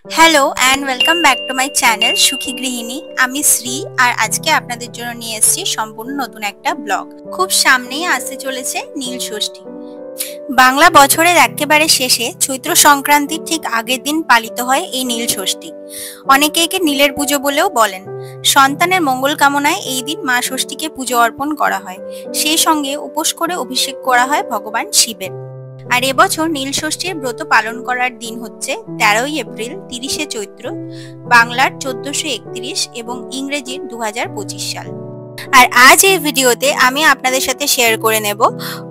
Hello and welcome back to my channel সুখী গৃহিণী। আমি শ্রী আর আজকে আপনাদের জন্য নিয়ে এসেছি সম্পূর্ণ নতুন একটা ব্লগ। খুব সামনেই আসতে চলেছে নীল ষষ্ঠী। বাংলা বছরের একেবারে শেষে চৈত্র সংক্রান্তির ঠিক আগের দিন পালিত হয় এই নীল ষষ্ঠী। অনেকে একে নীলের পুজো বলেও বলেন। সন্তানের মঙ্গল কামনায় এই দিন মা ষষ্ঠীকে পুজো অর্পণ করা হয়। সেই সঙ্গে উপোস করে অভিষেক করা হয় ভগবান শিবের। আর এবছর নীল ষষ্ঠীর ব্রত পালন করার দিন হচ্ছে 13ই এপ্রিল, 30শে চৈত্র, বাংলার 1431 এবং ইংরেজির 2025 সাল। আর আজ এই ভিডিওতে আমি আপনাদের সাথে শেয়ার করে নেব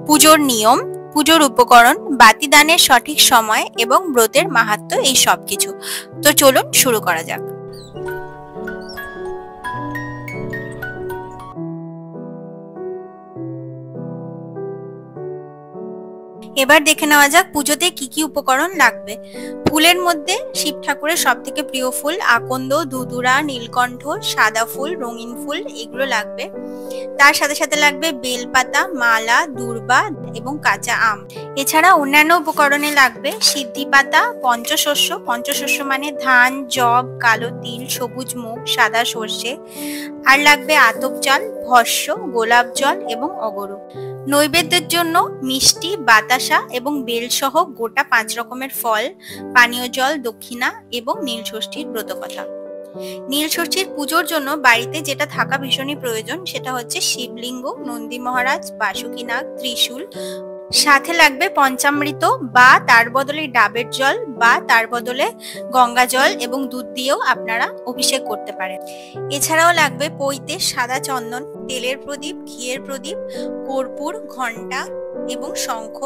পুজোর নিয়ম, পুজোর উপকরণ, বাতিদানের সঠিক সময় এবং ব্রতের মাহাত্ম্য, এই সব কিছু। তো চলুন শুরু করা যাক। এবার দেখে নেওয়া যাক পুজোতে কি কি উপকরণ লাগবে। ফুলের মধ্যে শিব ঠাকুরের সব থেকে প্রিয় ফুল আকন্দ, ধুতুরা, নীলকণ্ঠ, সাদা ফুল, রঙিন ফুল, এগুলো লাগবে। তার সাথে সাথে লাগবে বেলপাতা, মালা, দূর্বা এবং কাঁচা আম। এছাড়া অন্যান্য উপকরণে লাগবে সিদ্ধি পাতা, পঞ্চশস্য, পঞ্চশস্য মানে ধান, যব, কালো তিল, সবুজ মুগ, সাদা সর্ষে। আর লাগবে আতপ চাল, ভস্য, গোলাপ জল এবং অগরু। নৈবেদ্যের জন্য মিষ্টি, বাতাসা এবং বেল সহ গোটা 5 রকমের ফল, পানীয় জল, দক্ষিণা এবং নীল ষষ্ঠীর ব্রতকথা। নীল ষষ্ঠীর পুজোর জন্য বাড়িতে যেটা থাকা ভীষণই প্রয়োজন সেটা হচ্ছে শিবলিঙ্গ, নন্দী মহারাজ, বাসুকীনাগ, ত্রিশূল। সাথে লাগবে পঞ্চামৃত বা তার বদলে ডাবের জল বা তার বদলে গঙ্গা জল এবং দুধ দিয়েও আপনারা অভিষেক করতে পারেন। এছাড়াও লাগবে পৈতে সাদা চন্দন, তেলের প্রদীপ, ঘিয়ের প্রদীপ, কর্পূর, ঘণ্টা এবং শঙ্খ,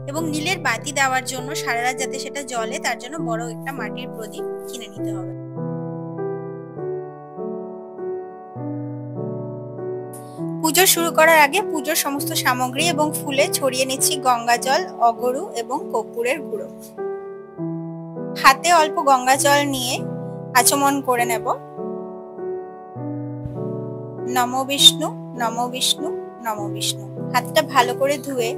এবং নীলের বাতি দেওয়ার জন্য সারা রাত যাতে সেটা জ্বলে তার জন্য বড় একটা মাটির প্রদীপ কিনে নিতে হবে। পুজো শুরু করার আগে পুজোর সমস্ত সামগ্রী এবং ফুলে ছড়িয়ে নিচ্ছি গঙ্গা জল, অগরু এবং কর্পূরের গুঁড়ো। হাতে অল্প গঙ্গা জল নিয়ে আচমন করে নেব। নমো বিষ্ণু, নমো বিষ্ণু, নমো বিষ্ণু। হাতটা ভালো করে ধুয়ে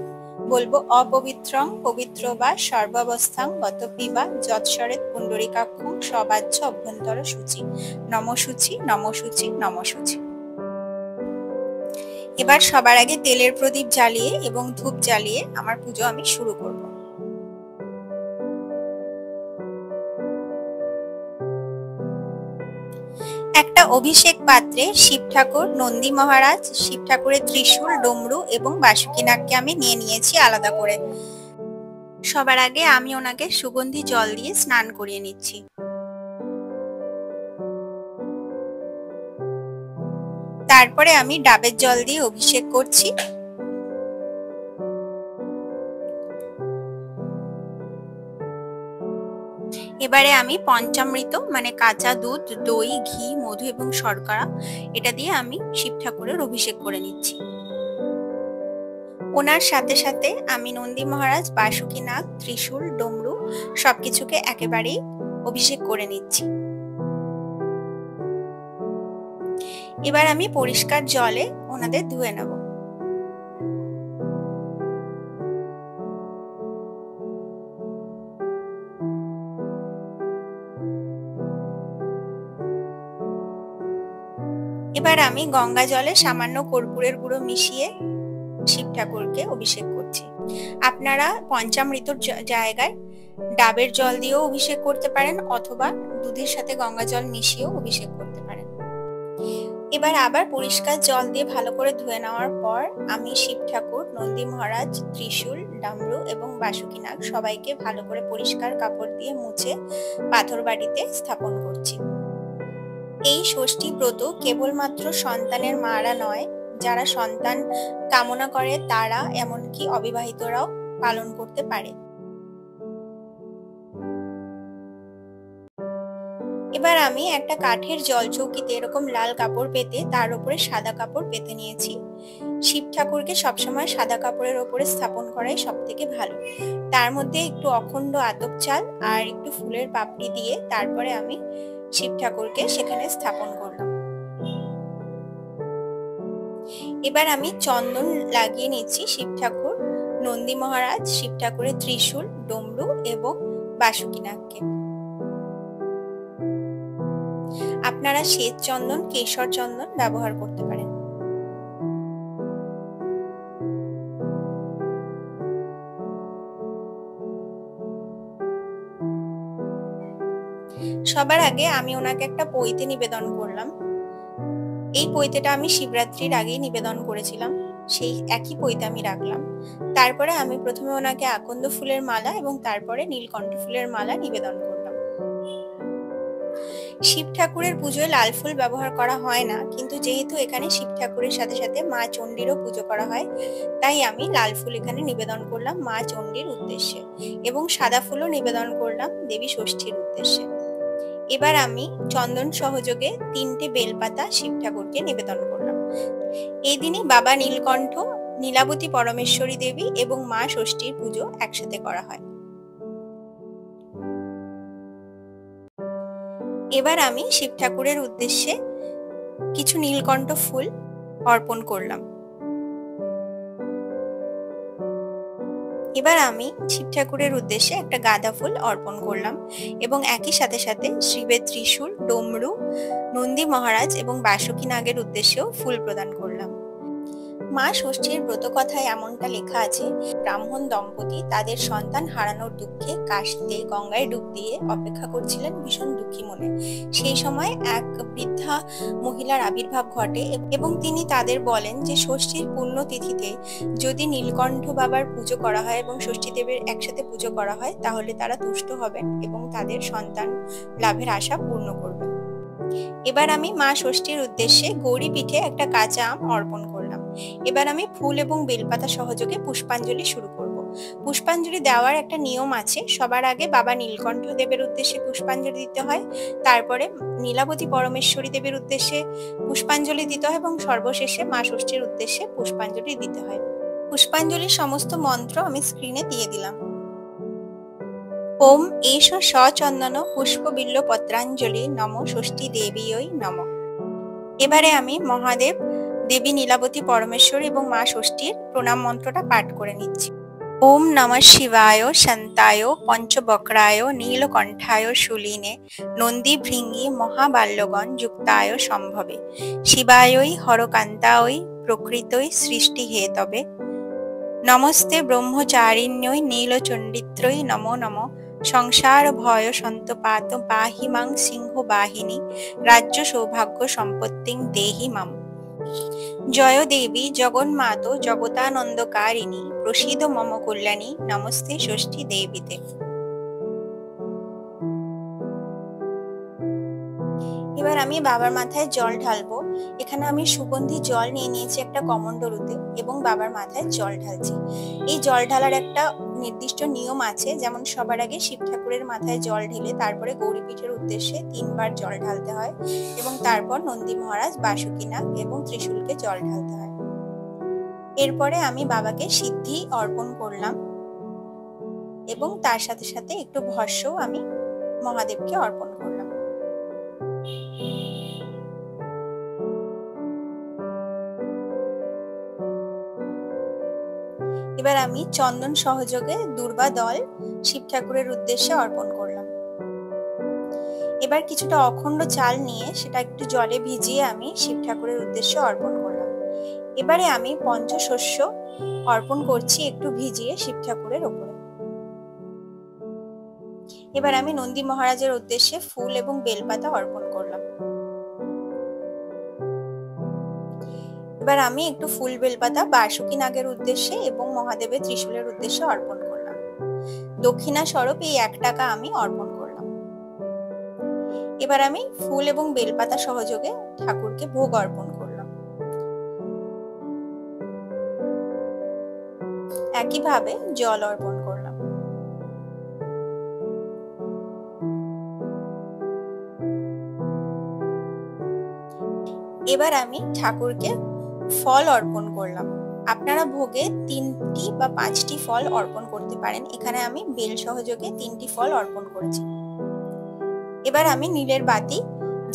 বলবো অপবিত্রং পবিত্র বা সর্বাবস্থাং গত পিবা যৎসরেত পুণ্ডরিকাক্ষং সবাচ্য অভ্যন্তর সূচি, নম সূচি, নম সূচি, নম সূচি। এবার সবার আগে তেলের প্রদীপ জ্বালিয়ে এবং ধূপ জ্বালিয়ে আমার পুজো আমি শুরু করব। একটা অভিষেক পাত্রে শিব ঠাকুর, নন্দী মহারাজ, শিব ঠাকুরের ত্রিশূল, ডমরু এবং বাসুকীনাগকে আমি নিয়ে নিয়েছি আলাদা করে। সবার আগে আমি ওনাকে সুগন্ধি জল দিয়ে স্নান করিয়ে নিচ্ছি। তারপরে আমি ডাবের জল দিয়ে অভিষেক করছি। এবারে আমি পঞ্চামৃত মানে কাঁচা দুধ, দই, ঘি, মধু এবং শর্করা, এটা দিয়ে আমি শিব ঠাকুরের অভিষেক করে নিচ্ছি। ওনার সাথে সাথে আমি নন্দী মহারাজ, বাসুকীনাগ, ত্রিশূল, ডমরু সবকিছুকে একেবারেই অভিষেক করে নিচ্ছি। এবার আমি পরিষ্কার জলে ওনাদের ধুয়ে নেব। এবার আমি গঙ্গা জলে সামান্য কর্পূরের গুঁড়ো মিশিয়ে শিব ঠাকুরকে অভিষেক করছি। আপনারা পঞ্চামৃতর জায়গায় ডাবের জল দিয়েও অভিষেক করতে পারেন অথবা দুধের সাথে গঙ্গা জল মিশিয়েও অভিষেক করতে পারেন। এবার আবার পরিষ্কার জল দিয়ে ভালো করে ধুয়ে নেওয়ার পর আমি শিব ঠাকুর, নন্দী মহারাজ, ত্রিশূল, ডামরু এবং বাসুকীনাগ সবাইকে ভালো করে পরিষ্কার কাপড় দিয়ে মুছে পাথর বাটিতে স্থাপন করছি। এই ষষ্ঠী ব্রত কেবলমাত্র সন্তানের মারা নয়, যারা সন্তান কামনা করে তারা, এমনকি অবিবাহিতরাও পালন করতে পারে। এবার আমি একটা কাঠের জলচৌকিতে এরকম লাল কাপড় পেতে তার উপরে সাদা কাপড় পেতে নিয়েছি। শিব ঠাকুরকে সবসময় সাদা কাপড়ের ওপরে স্থাপন করাই সব থেকে ভালো। তার মধ্যে একটু অখণ্ড আতপ চাল আর একটু ফুলের পাপড়ি দিয়ে তারপরে আমি শিব ঠাকুরকে সেখানে স্থাপন করলাম। এবার আমি চন্দন লাগিয়ে নিচ্ছি শিব ঠাকুর, নন্দী মহারাজ, শিব ঠাকুরের ত্রিশূল, ডমরু এবং বাসুকীনাগকে। আপনারা শ্বেত চন্দন, কেশর চন্দন ব্যবহার করতে পারেন। সবার আগে আমি ওনাকে একটা পৈতে নিবেদন করলাম। এই পৈতেটা আমি শিবরাত্রির আগেই নিবেদন করেছিলাম, সেই একই পৈতে আমি রাখলাম। তারপরে আমি প্রথমে ওনাকে আকন্দ ফুলের মালা এবং তারপরে নীলকণ্ঠ ফুলের মালা নিবেদন করলাম। শিব ঠাকুরের পুজোয় লাল ফুল ব্যবহার করা হয় না, কিন্তু যেহেতু এখানে শিব ঠাকুরের সাথে সাথে মা চণ্ডীরও পুজো করা হয়, তাই আমি লাল ফুল এখানে নিবেদন করলাম মা চণ্ডীর উদ্দেশ্যে, এবং সাদা ফুলও নিবেদন করলাম দেবী ষষ্ঠীর উদ্দেশ্যে। এবার আমি চন্দন সহযোগে 3টে বেলপাতা শিব ঠাকুরকে নিবেদন করলাম। এই দিনই বাবা নীলকণ্ঠ, নীলাবতী পরমেশ্বরী দেবী এবং মা ষষ্ঠীর পুজো একসাথে করা হয়। এবার আমি শিব ঠাকুরের উদ্দেশ্যে কিছু নীলকণ্ঠ ফুল অর্পণ করলাম। এবার আমি শিব ঠাকুরের উদ্দেশ্যে একটা গাঁদা ফুল অর্পণ করলাম এবং একই সাথে সাথে শিবের ত্রিশূল, ডমরু, নন্দী মহারাজ এবং বাসুকী নাগের উদ্দেশ্যেও ফুল প্রদান করলাম। মা ষষ্ঠীর ব্রতকথায় এমনটা লেখা আছে, ব্রাহ্মণ দম্পতি তাদের সন্তান হারানোর দুঃখে কাশীতে গঙ্গায় ডুব দিয়ে অপেক্ষা করছিলেন ভীষণ দুঃখী মনে। সেই সময় এক বৃদ্ধা মহিলার আবির্ভাব ঘটে এবং তিনি তাদের বলেন যে ষষ্ঠীর পুণ্য তিথিতে যদি নীলকণ্ঠ বাবার পুজো করা হয় এবং ষষ্ঠী দেবীর একসাথে পুজো করা হয়, তাহলে তারা তুষ্ট হবেন এবং তাদের সন্তান লাভের আশা পূর্ণ করবেন। এবার আমি মা ষষ্ঠীর উদ্দেশ্যে গৌরী পিঠে একটা কাঁচা আম অর্পণ করলাম। এবার আমি ফুল এবং বেলপাতা সহযোগে পুষ্পাঞ্জলি শুরু করব। পুষ্পাঞ্জলি দেওয়ার একটা নিয়ম আছে। সবার আগে বাবা নীলকণ্ঠ দেবের উদ্দেশ্যে পুষ্পাঞ্জলি দিতে হয়, তারপরে নীলাবতী পরমেশ্বরী দেবীর উদ্দেশ্যে পুষ্পাঞ্জলি দিতে হয় এবং সর্বশেষে মা ষষ্ঠীর উদ্দেশ্যে পুষ্পাঞ্জলি দিতে হয়। পুষ্পাঞ্জলির সমস্ত মন্ত্র আমি স্ক্রিনে দিয়ে দিলাম। ওম এষ সচন্দন পুষ্পবিল্ল পত্রাঞ্জলি নম ষষ্ঠী দেবীই নম। এবারে আমি মহাদেব, দেবী নীলাবতী পরমেশ্বরী এবং মা ষষ্ঠীর প্রণাম মন্ত্রটা পাঠ করে নিচ্ছি। ওম নমঃ শিবায় শান্তায় পঞ্চবক্রায় নীলকণ্ঠায় শূলিনে নন্দী ভৃঙ্গি মহাবাল্যগণ যুক্তায় সম্ভবে শিবায়ই হরকান্তায় প্রকৃতই সৃষ্টি হেতবে নমস্তে ব্রহ্মচারিণ্যই নীলচণ্ডিত্রই নমো নমঃ সংসার ভয় সন্তপাত পাহি মাং সিংহ বাহিনী রাজ্য সৌভাগ্য সম্পত্তিং দেহি মাম। জয় দেবী জগন্মাতো জগতানন্দকারিণী প্রসীদ মম কল্যাণী নমস্তে ষষ্ঠী দেবীতে। এবার আমি বাবার মাথায় জল ঢালবো। এখানে আমি সুগন্ধি জল নিয়ে নিয়েছি একটা কমণ্ডলুতে এবং বাবার মাথায় জল ঢালছি। এই জল ঢালার একটা নির্দিষ্ট নিয়ম আছে, যেমন সবার আগে শিব ঠাকুরের মাথায় জল ঢেলে তারপরে গৌরী পীঠের উদ্দেশ্যে 3বার জল ঢালতে হয় এবং তারপর নন্দী মহারাজ, বাসুকী নাগ এবং ত্রিশূলকে জল ঢালতে হয়। এরপরে আমি বাবাকে সিদ্ধি অর্পণ করলাম এবং তার সাথে সাথে একটু ভস্যও আমি মহাদেবকে অর্পণ করলাম। এবার আমি চন্দন সহযোগে দূর্বা দল শিব ঠাকুরের উদ্দেশ্যে অর্পণ করলাম। এবার কিছুটা অখণ্ড চাল নিয়ে সেটা একটু জলে ভিজিয়ে আমি শিব ঠাকুরের উদ্দেশ্যে অর্পণ করলাম। এবারে আমি পঞ্চশস্য অর্পণ করছি একটু ভিজিয়ে শিব ঠাকুরের ওপরে। এবার আমি নন্দী মহারাজের উদ্দেশ্যে ফুল এবং বেলপাতা অর্পণ করলাম। এবার আমি একটু ফুল বেলপাতা বাসুকী নাগের উদ্দেশ্যে এবং মহাদেবের ত্রিশূলের উদ্দেশ্যে অর্পণ করলাম। দক্ষিণা স্বরূপ এই 1 টাকা আমি অর্পণ করলাম। এবার আমি ফুল এবং বেলপাতা সহযোগে ঠাকুরকে ভোগ অর্পণ করলাম। একইভাবে জল অর্পণ করলাম। এবার আমি ঠাকুরকে ফল অর্পণ করলাম। আপনারা ভোগে 3টি বা 5টি ফল অর্পণ করতে পারেন। এখানে আমি বেল সহযোগে 3টি ফল অর্পণ করেছি। এবার আমি নীলের বাতি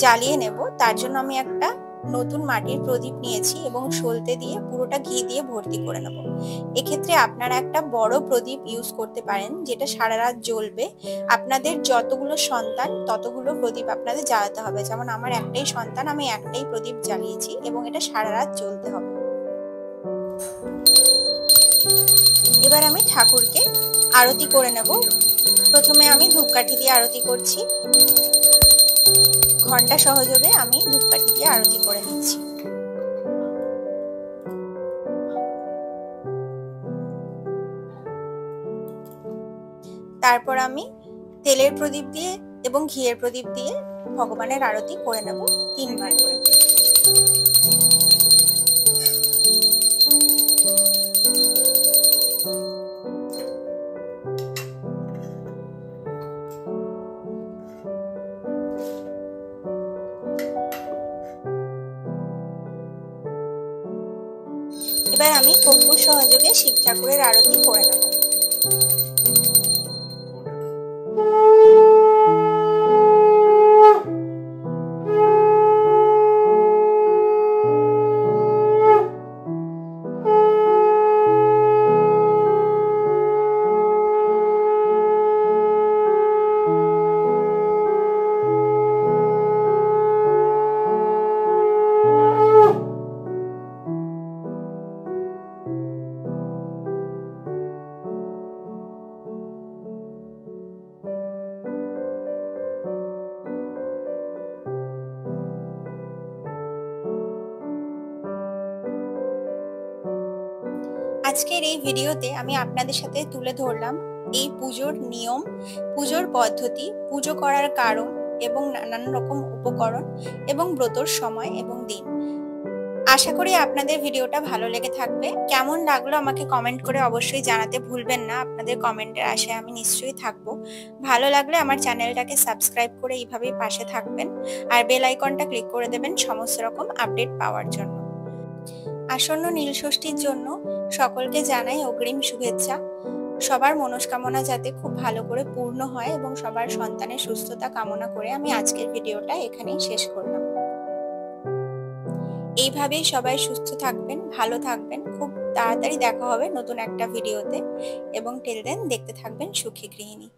জ্বালিয়ে নেব। তার জন্য আমি একটা নতুন মাটির প্রদীপ নিয়েছি এবং সলতে দিয়ে পুরোটা ঘি দিয়ে ভর্তি করে নেব। এক্ষেত্রে আপনারা একটা বড় প্রদীপ ইউজ করতে পারেন, যেটা সারা রাত জ্বলবে। আপনাদের যতগুলো সন্তান ততগুলো প্রদীপ আপনাদের জ্বালাতে হবে। যেমন আমার একটাই সন্তান, আমি একটাই প্রদীপ জ্বালিয়েছি এবং এটা সারা রাত জ্বলতে হবে। এবার আমি ঠাকুরকে আরতি করে নেব। প্রথমে আমি ধূপকাঠি দিয়ে আরতি করছি। ঘন্টা সহযোগে আমি ধূপকাঠি দিয়ে আরতি করে নিচ্ছি। তারপর আমি তেলের প্রদীপ দিয়ে এবং ঘিয়ের প্রদীপ দিয়ে ভগবানের আরতি করে নেব 3 বার করে। এবার আমি কর্পূর সহযোগে শিব ঠাকুরের আরতি করে নেব। আজকের এই ভিডিওতে আমি আপনাদের সাথে তুলে ধরলাম এই পুজোর নিয়ম, পুজোর পদ্ধতি, পুজো করার কারণ এবং নানান রকম উপকরণ এবং ব্রতর সময় এবং দিন। আশা করি আপনাদের ভিডিওটা ভালো লেগে থাকবে। কেমন লাগলো আমাকে কমেন্ট করে অবশ্যই জানাতে ভুলবেন না। আপনাদের কমেন্টের আশায় আমি নিশ্চয়ই থাকবো। ভালো লাগলে আমার চ্যানেলটাকে সাবস্ক্রাইব করে এইভাবেই পাশে থাকবেন আর বেল আইকনটা ক্লিক করে দেবেন সমস্ত রকম আপডেট পাওয়ার জন্য। আসন্ন নীল ষষ্ঠীর জন্য সকলকে জানাই অগ্রিম শুভেচ্ছা। সবার মনস্কামনা যাতে খুব ভালো করে পূর্ণ হয় এবং সবার সন্তানের সুস্থতা কামনা করে আমি আজকের ভিডিওটা এখানেই শেষ করলাম। এইভাবেই সবাই সুস্থ থাকবেন, ভালো থাকবেন। খুব তাড়াতাড়ি দেখা হবে নতুন একটা ভিডিওতে এবং টিল দেন দেখতে থাকবেন সুখী গৃহিণী।